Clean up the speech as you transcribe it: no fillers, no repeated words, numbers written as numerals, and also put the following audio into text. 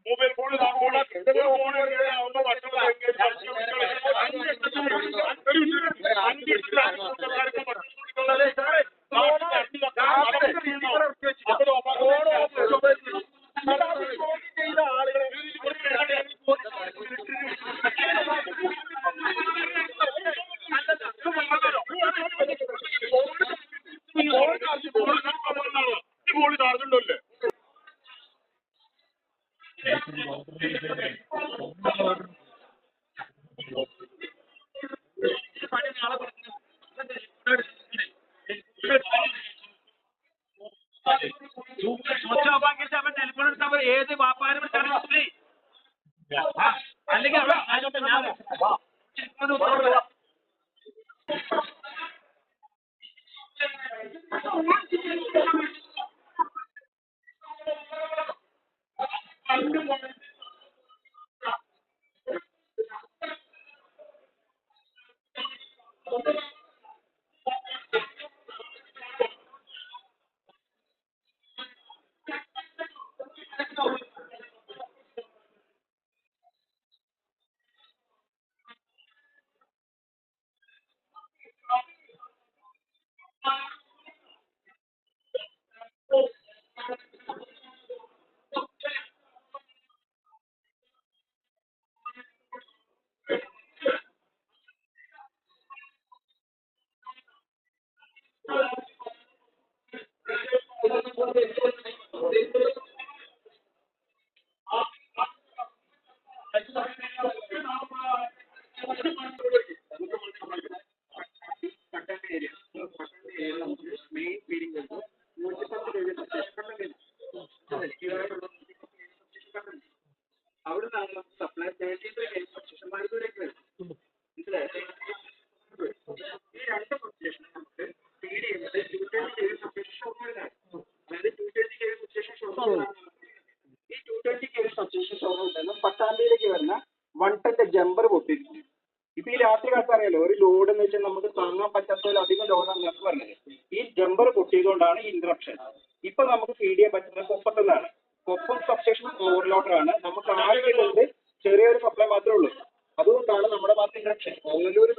Mobile phone ചാർജുണ്ടല്ലേ ഏത് വ്യാപാരം അല്ലെങ്കിൽ പട്ടാമ്പിയിലേക്ക് വരുന്ന 110 ജമ്പർ പൊട്ടിയിട്ടുണ്ട്. ഇപ്പൊ ഈ രാത്രി കാലത്ത് അറിയാലോ, ഒരു ലോഡ് എന്ന് വെച്ചാൽ നമുക്ക് താങ്ങാൻ പറ്റാത്തതിലധികം ലോഡാണ് നമുക്ക് പറഞ്ഞത്. ഈ ജമ്പർ പൊട്ടിയതുകൊണ്ടാണ് ഇൻട്രപ്ഷൻ. ഇപ്പൊ നമുക്ക് ഫീഡ് ചെയ്യാൻ പറ്റുന്നത് കൊപ്പത്തുനിന്നാണ്. കൊപ്പം സബ്സ്റ്റേഷൻ ഓവർലോഡറാണ്. നമുക്ക് ആകെയുള്ളത് ചെറിയൊരു സപ്ലൈ മാത്രമേ ഉള്ളൂ. അതുകൊണ്ടാണ് നമ്മുടെ ഭാഗത്ത് ഇൻട്രപ്ഷൻ. ഓങ്ങല്ലൂർ